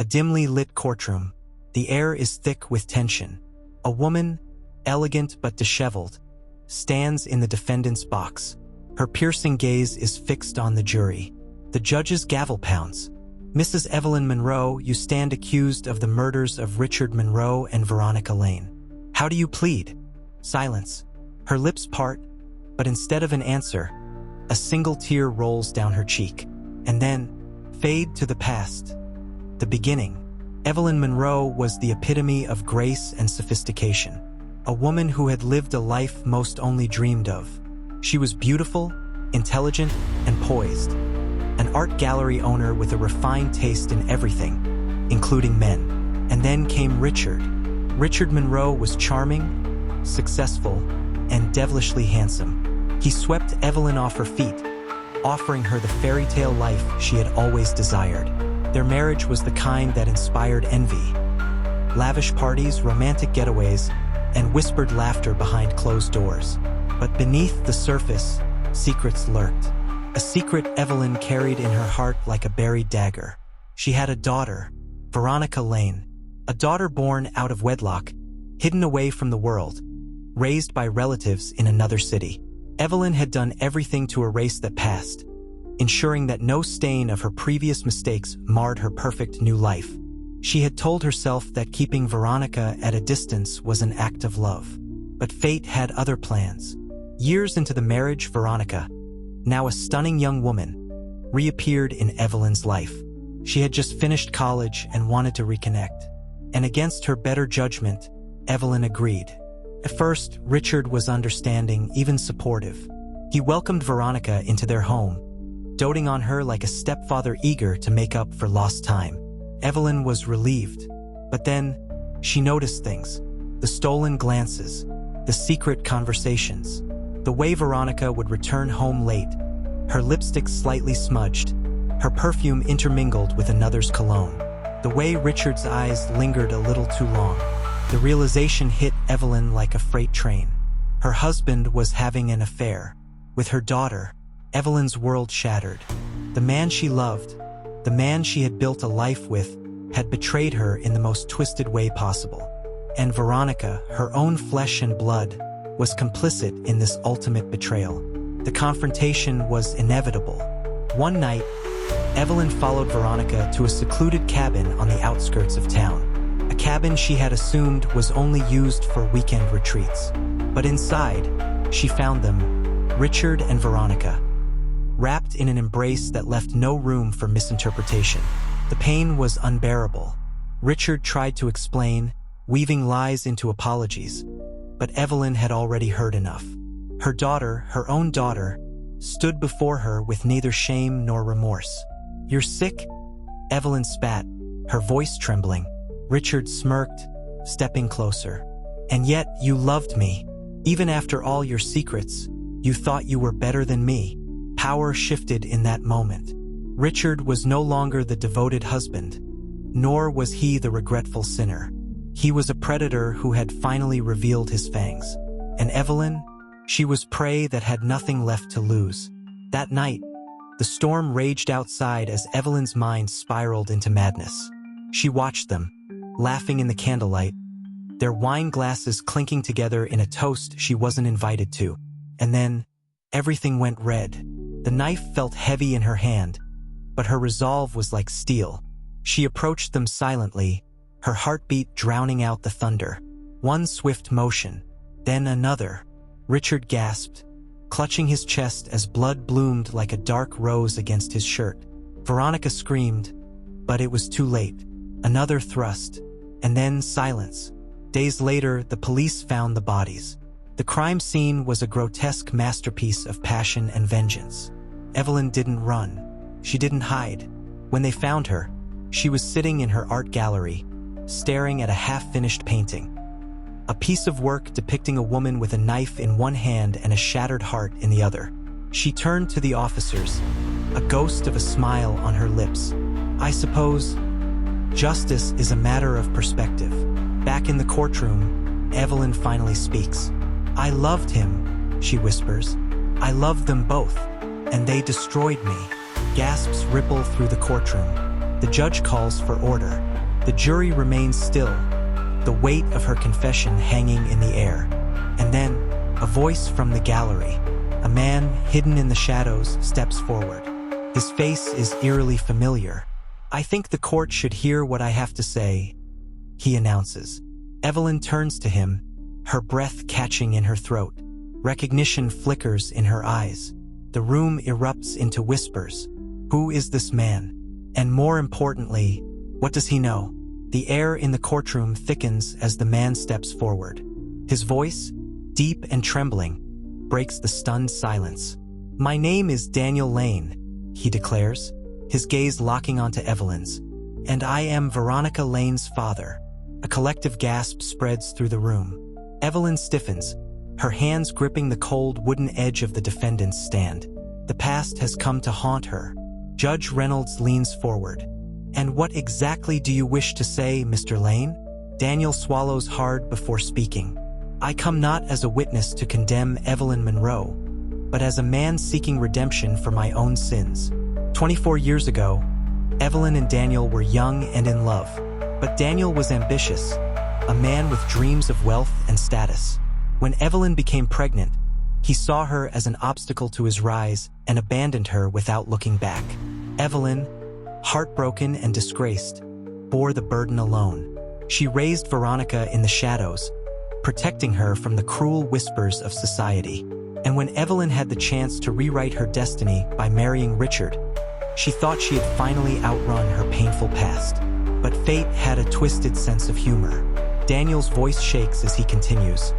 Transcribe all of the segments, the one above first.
A dimly lit courtroom. The air is thick with tension. A woman, elegant but disheveled, stands in the defendant's box. Her piercing gaze is fixed on the jury. The judge's gavel pounds. Mrs. Evelyn Monroe, you stand accused of the murders of Richard Monroe and Veronica Lane. How do you plead? Silence. Her lips part, but instead of an answer, a single tear rolls down her cheek. And then, fade to the past. The beginning. Evelyn Monroe was the epitome of grace and sophistication. A woman who had lived a life most only dreamed of. She was beautiful, intelligent, and poised. An art gallery owner with a refined taste in everything, including men. And then came Richard. Richard Monroe was charming, successful, and devilishly handsome. He swept Evelyn off her feet, offering her the fairy tale life she had always desired. Their marriage was the kind that inspired envy. Lavish parties, romantic getaways, and whispered laughter behind closed doors. But beneath the surface, secrets lurked. A secret Evelyn carried in her heart like a buried dagger. She had a daughter, Veronica Lane, a daughter born out of wedlock, hidden away from the world, raised by relatives in another city. Evelyn had done everything to erase that past, ensuring that no stain of her previous mistakes marred her perfect new life. She had told herself that keeping Veronica at a distance was an act of love. But fate had other plans. Years into the marriage, Veronica, now a stunning young woman, reappeared in Evelyn's life. She had just finished college and wanted to reconnect. And against her better judgment, Evelyn agreed. At first, Richard was understanding, even supportive. He welcomed Veronica into their home, doting on her like a stepfather eager to make up for lost time. Evelyn was relieved, but then she noticed things. The stolen glances, the secret conversations, the way Veronica would return home late, her lipstick slightly smudged, her perfume intermingled with another's cologne, the way Richard's eyes lingered a little too long. The realization hit Evelyn like a freight train. Her husband was having an affair. With her daughter, Evelyn's world shattered. The man she loved, the man she had built a life with, had betrayed her in the most twisted way possible. And Veronica, her own flesh and blood, was complicit in this ultimate betrayal. The confrontation was inevitable. One night, Evelyn followed Veronica to a secluded cabin on the outskirts of town. A cabin she had assumed was only used for weekend retreats. But inside, she found them, Richard and Veronica, wrapped in an embrace that left no room for misinterpretation. The pain was unbearable. Richard tried to explain, weaving lies into apologies, but Evelyn had already heard enough. Her daughter, her own daughter, stood before her with neither shame nor remorse. "You're sick?" Evelyn spat, her voice trembling. Richard smirked, stepping closer. "And yet you loved me. Even after all your secrets, you thought you were better than me." Power shifted in that moment. Richard was no longer the devoted husband, nor was he the regretful sinner. He was a predator who had finally revealed his fangs. And Evelyn? She was prey that had nothing left to lose. That night, the storm raged outside as Evelyn's mind spiraled into madness. She watched them, laughing in the candlelight, their wine glasses clinking together in a toast she wasn't invited to. And then, everything went red. The knife felt heavy in her hand, but her resolve was like steel. She approached them silently, her heartbeat drowning out the thunder. One swift motion, then another. Richard gasped, clutching his chest as blood bloomed like a dark rose against his shirt. Veronica screamed, but it was too late. Another thrust, and then silence. Days later, the police found the bodies. The crime scene was a grotesque masterpiece of passion and vengeance. Evelyn didn't run. She didn't hide. When they found her, she was sitting in her art gallery, staring at a half-finished painting. A piece of work depicting a woman with a knife in one hand and a shattered heart in the other. She turned to the officers, a ghost of a smile on her lips. "I suppose justice is a matter of perspective." Back in the courtroom, Evelyn finally speaks. "I loved him," she whispers. "I loved them both, and they destroyed me." Gasps ripple through the courtroom. The judge calls for order. The jury remains still, the weight of her confession hanging in the air. And then, a voice from the gallery. A man, hidden in the shadows, steps forward. His face is eerily familiar. "I think the court should hear what I have to say," he announces. Evelyn turns to him, her breath catching in her throat. Recognition flickers in her eyes. The room erupts into whispers. Who is this man? And more importantly, what does he know? The air in the courtroom thickens as the man steps forward. His voice, deep and trembling, breaks the stunned silence. "My name is Daniel Lane," he declares, his gaze locking onto Evelyn's. "And I am Veronica Lane's father." A collective gasp spreads through the room. Evelyn stiffens, her hands gripping the cold wooden edge of the defendant's stand. The past has come to haunt her. Judge Reynolds leans forward. "And what exactly do you wish to say, Mr. Lane?" Daniel swallows hard before speaking. "I come not as a witness to condemn Evelyn Monroe, but as a man seeking redemption for my own sins. 24 years ago, Evelyn and Daniel were young and in love, but Daniel was ambitious, a man with dreams of wealth and status. When Evelyn became pregnant, he saw her as an obstacle to his rise and abandoned her without looking back. Evelyn, heartbroken and disgraced, bore the burden alone. She raised Veronica in the shadows, protecting her from the cruel whispers of society. And when Evelyn had the chance to rewrite her destiny by marrying Richard, she thought she had finally outrun her painful past. But fate had a twisted sense of humor." Daniel's voice shakes as he continues.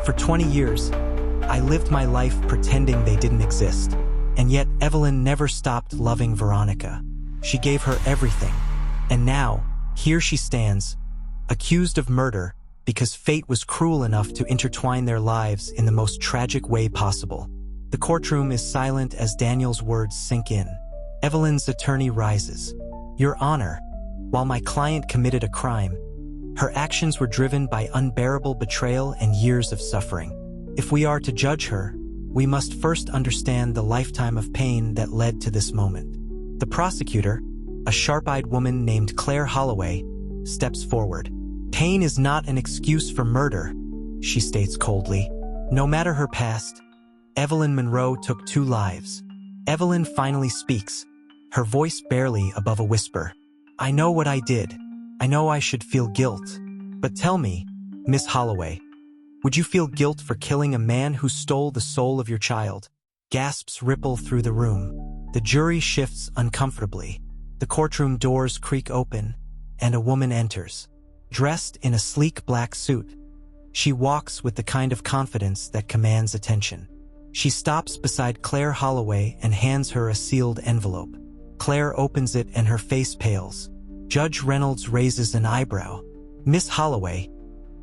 "For 20 years, I lived my life pretending they didn't exist. And yet Evelyn never stopped loving Veronica. She gave her everything. And now, here she stands, accused of murder, because fate was cruel enough to intertwine their lives in the most tragic way possible." The courtroom is silent as Daniel's words sink in. Evelyn's attorney rises. "Your Honor, while my client committed a crime, her actions were driven by unbearable betrayal and years of suffering. If we are to judge her, we must first understand the lifetime of pain that led to this moment." The prosecutor, a sharp-eyed woman named Claire Holloway, steps forward. "Pain is not an excuse for murder," she states coldly. "No matter her past, Evelyn Monroe took 2 lives." Evelyn finally speaks, her voice barely above a whisper. "I know what I did. I know I should feel guilt. But tell me, Miss Holloway, would you feel guilt for killing a man who stole the soul of your child?" Gasps ripple through the room. The jury shifts uncomfortably. The courtroom doors creak open, and a woman enters. Dressed in a sleek black suit, she walks with the kind of confidence that commands attention. She stops beside Claire Holloway and hands her a sealed envelope. Claire opens it and her face pales. Judge Reynolds raises an eyebrow. "Miss Holloway,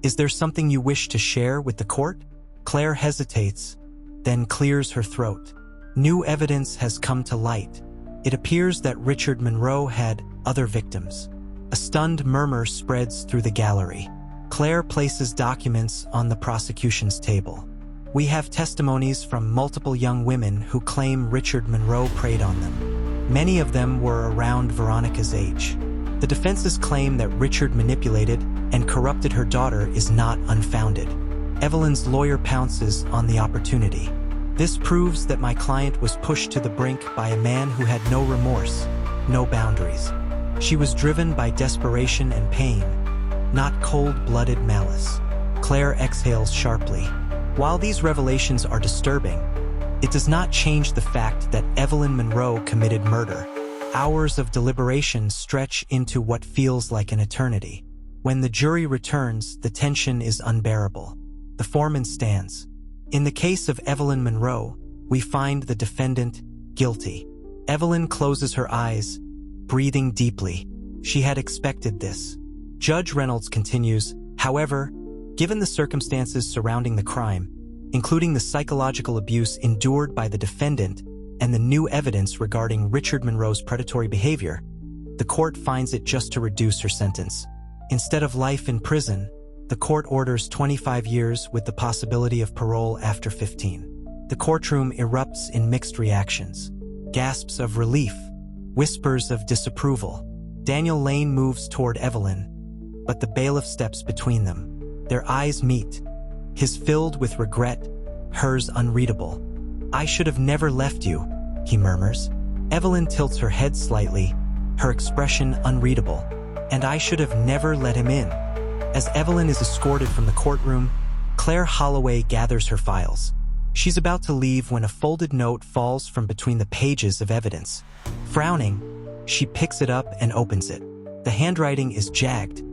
is there something you wish to share with the court?" Claire hesitates, then clears her throat. New evidence has come to light. It appears that Richard Monroe had other victims. A stunned murmur spreads through the gallery. Claire places documents on the prosecution's table. "We have testimonies from multiple young women who claim Richard Monroe preyed on them. Many of them were around Veronica's age. The defense's claim that Richard manipulated and corrupted her daughter is not unfounded." Evelyn's lawyer pounces on the opportunity. "This proves that my client was pushed to the brink by a man who had no remorse, no boundaries. She was driven by desperation and pain, not cold-blooded malice." Claire exhales sharply. While these revelations are disturbing, it does not change the fact that Evelyn Monroe committed murder. Hours of deliberation stretch into what feels like an eternity. When the jury returns, the tension is unbearable. The foreman stands. "In the case of Evelyn Monroe, we find the defendant guilty." Evelyn closes her eyes, breathing deeply. She had expected this. Judge Reynolds continues, "However, given the circumstances surrounding the crime, including the psychological abuse endured by the defendant and the new evidence regarding Richard Monroe's predatory behavior, the court finds it just to reduce her sentence. Instead of life in prison, the court orders 25 years with the possibility of parole after 15. The courtroom erupts in mixed reactions. Gasps of relief, whispers of disapproval. Daniel Lane moves toward Evelyn, but the bailiff steps between them. Their eyes meet, his filled with regret, hers unreadable. "I should have never left you," he murmurs. Evelyn tilts her head slightly, her expression unreadable. "And I should have never let him in." As Evelyn is escorted from the courtroom, Claire Holloway gathers her files. She's about to leave when a folded note falls from between the pages of evidence. Frowning, she picks it up and opens it. The handwriting is jagged,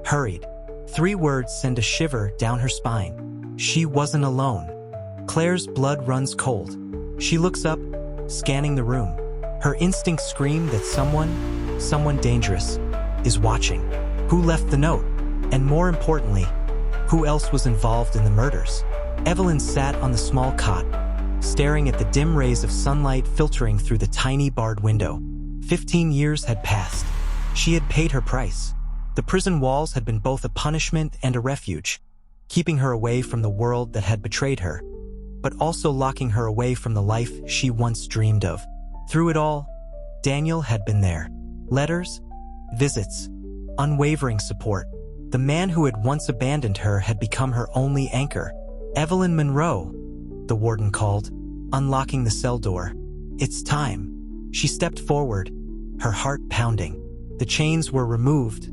hurried. 3 words send a shiver down her spine. She wasn't alone. Claire's blood runs cold. She looks up, scanning the room. Her instincts scream that someone dangerous, is watching. Who left the note? And more importantly, who else was involved in the murders? Evelyn sat on the small cot, staring at the dim rays of sunlight filtering through the tiny barred window. 15 years had passed. She had paid her price. The prison walls had been both a punishment and a refuge, keeping her away from the world that had betrayed her, but also locking her away from the life she once dreamed of. Through it all, Daniel had been there. Letters, visits, unwavering support. The man who had once abandoned her had become her only anchor. "Evelyn Monroe," the warden called, unlocking the cell door. "It's time." She stepped forward, her heart pounding. The chains were removed,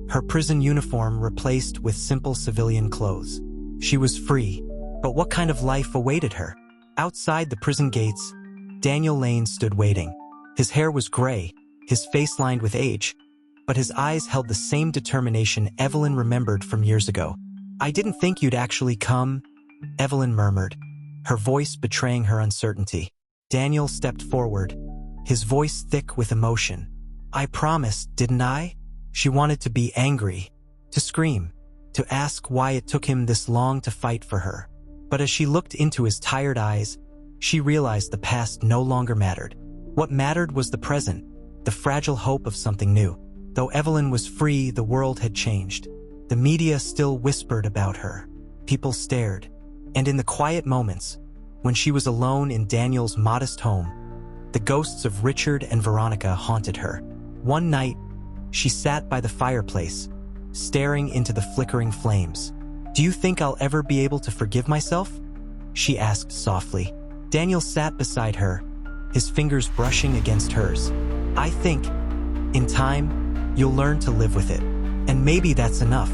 her prison uniform replaced with simple civilian clothes. She was free, but what kind of life awaited her? Outside the prison gates, Daniel Lane stood waiting. His hair was gray, his face lined with age, but his eyes held the same determination Evelyn remembered from years ago. "I didn't think you'd actually come," Evelyn murmured, her voice betraying her uncertainty. Daniel stepped forward, his voice thick with emotion. "I promised, didn't I?" She wanted to be angry, to scream, to ask why it took him this long to fight for her. But as she looked into his tired eyes, she realized the past no longer mattered. What mattered was the present, the fragile hope of something new. Though Evelyn was free, the world had changed. The media still whispered about her. People stared. And in the quiet moments, when she was alone in Daniel's modest home, the ghosts of Richard and Veronica haunted her. One night, she sat by the fireplace, staring into the flickering flames. "Do you think I'll ever be able to forgive myself?" she asked softly. Daniel sat beside her, his fingers brushing against hers. "I think, in time, you'll learn to live with it. And maybe that's enough."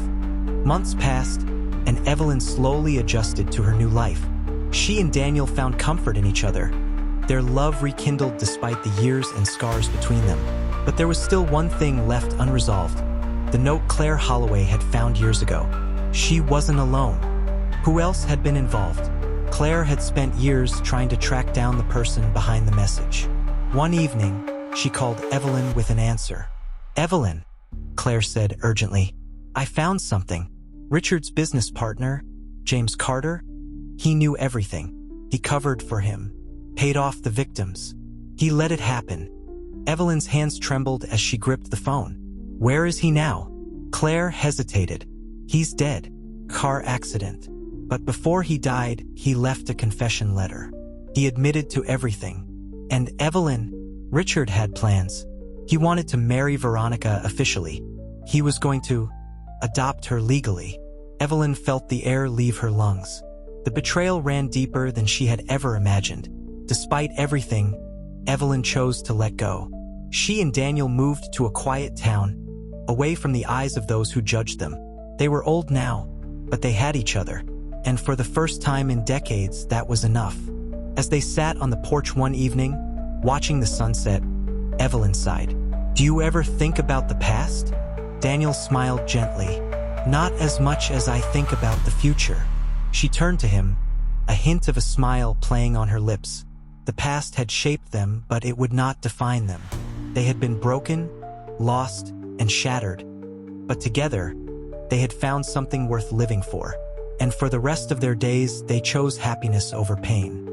Months passed, and Evelyn slowly adjusted to her new life. She and Daniel found comfort in each other. Their love rekindled despite the years and scars between them. But there was still one thing left unresolved. The note Claire Holloway had found years ago. She wasn't alone. Who else had been involved? Claire had spent years trying to track down the person behind the message. One evening, she called Evelyn with an answer. "Evelyn," Claire said urgently, "I found something. Richard's business partner, James Carter, he knew everything. He covered for him, paid off the victims. He let it happen." Evelyn's hands trembled as she gripped the phone. "Where is he now?" Claire hesitated. "He's dead. Car accident. But before he died, he left a confession letter. He admitted to everything. And Evelyn, Richard had plans. He wanted to marry Veronica officially. He was going to adopt her legally." Evelyn felt the air leave her lungs. The betrayal ran deeper than she had ever imagined. Despite everything, Evelyn chose to let go. She and Daniel moved to a quiet town, away from the eyes of those who judged them. They were old now, but they had each other. And for the first time in decades, that was enough. As they sat on the porch one evening, watching the sunset, Evelyn sighed. "Do you ever think about the past?" Daniel smiled gently. "Not as much as I think about the future." She turned to him, a hint of a smile playing on her lips. The past had shaped them, but it would not define them. They had been broken, lost, and shattered. But together, they had found something worth living for. And for the rest of their days, they chose happiness over pain.